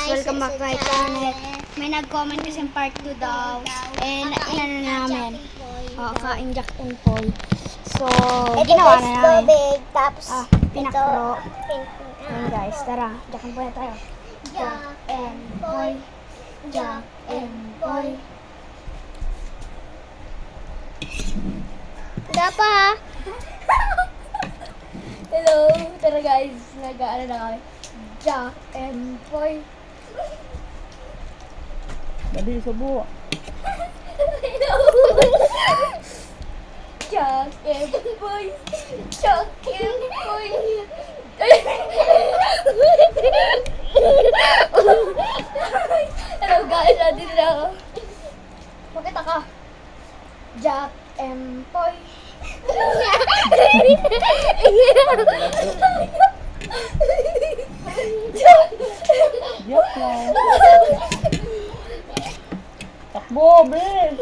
welcome back to my channel. May nag-comment kasi part 2 daw. And inano namin. Kain Jack and Paul. So, ginawa na namin. Tubig, tapos Pinakro. ito, Ayan guys, tara. Jack and Paul na tayo. Jack and Paul. Jack and Paul. Wala pa ha? Hello! Tara guys, nag-ano na kami. Jack and Paul. Dali, subo. Jack and Paul. Jack and Paul. Hello guys, nandito na ako. Bakit ako? Jack and Paul. Yak lang. Takbo, Bes.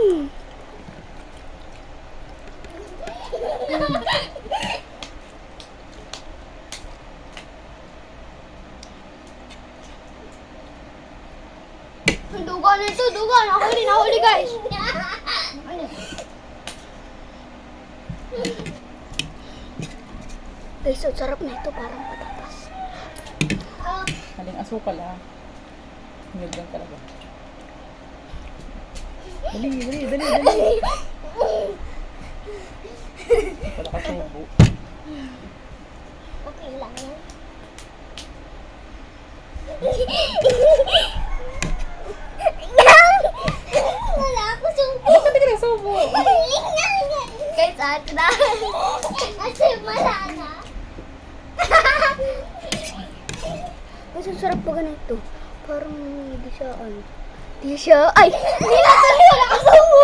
Duga na ito, duga. Nahuli guys. Guys, so sarap na ito. Parang patatas. Maling asukal ha. Milk lang talaga. Dali. Wala ka subo. Okay lang yan. Wala ako subo. Bakit hindi ka nagsubo? Guys, ate na. Kasi wala na. Guys, ang sarap pa ganito. Parang hindi siya, Hindi siya, hindi na ito. Wala ka subo.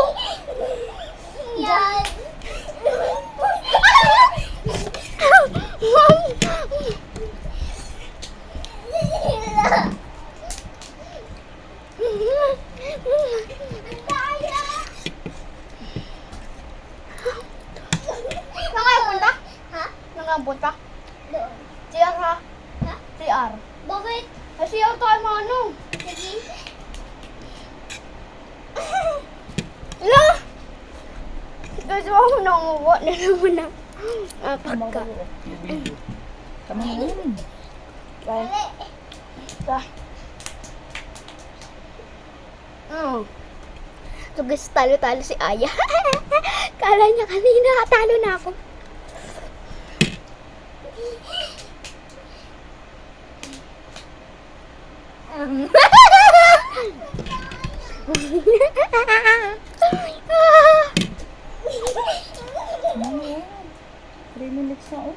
Yan. Saan kayo punta? Ha? Saan kayo punta? Doon. CR ha? Ha? CR. Bakit? CR tayo mga ano? Sige. Ala! Guys, ako nanguwa na naman ng Tama pagka. ko. Video. Tama mo yun. Guys, So guys, talo-talo si Aya. Kala niya kanina, talo na ako. Tama mo yun. 3 minutes na oh.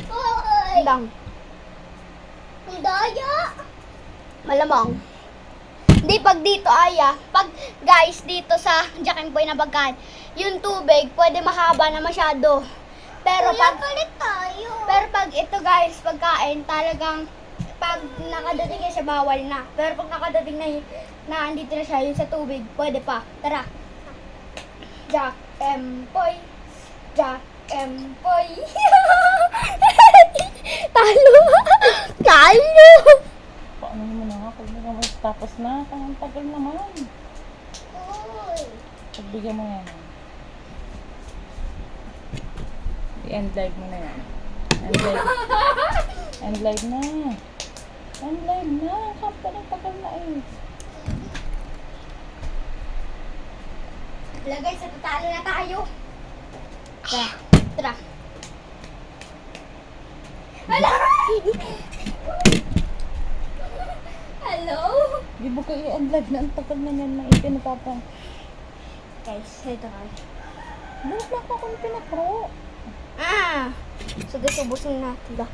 Hoy! Lang, Ang daya! malamang. Hindi, pag dito, Aya, pag guys, dito sa Jack and Boy na pagkain, yung tubig, pwede mahaba na masyado. Pero Wala pag, palit tayo. pero pag ito guys, pagkain, talagang, pag nakadating na siya, bawal na. Pero pag nakadating na andito na siya, yung sa tubig, pwede pa. Tara. Jack and Boy. Jack and Boy. Talo. Talo. Paano mo na nga? Pag naman tapos na. Ang tagal naman. Uy! Pagbigyan mo yan. I-end live mo na yan. End live. End live na. End live na. Kapag tagal na eh. Wala guys, natatalo na tayo. Tara. Tara. Hello? Hello? Di ba ko i-end live na? Ang tagal na yan na ipinapapang. Guys, ito guys. Bakit na ako kung pinapro? So guys, ubusin natin ba?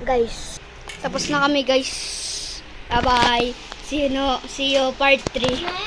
Guys, tapos na kami guys. Bye bye. See you part 3.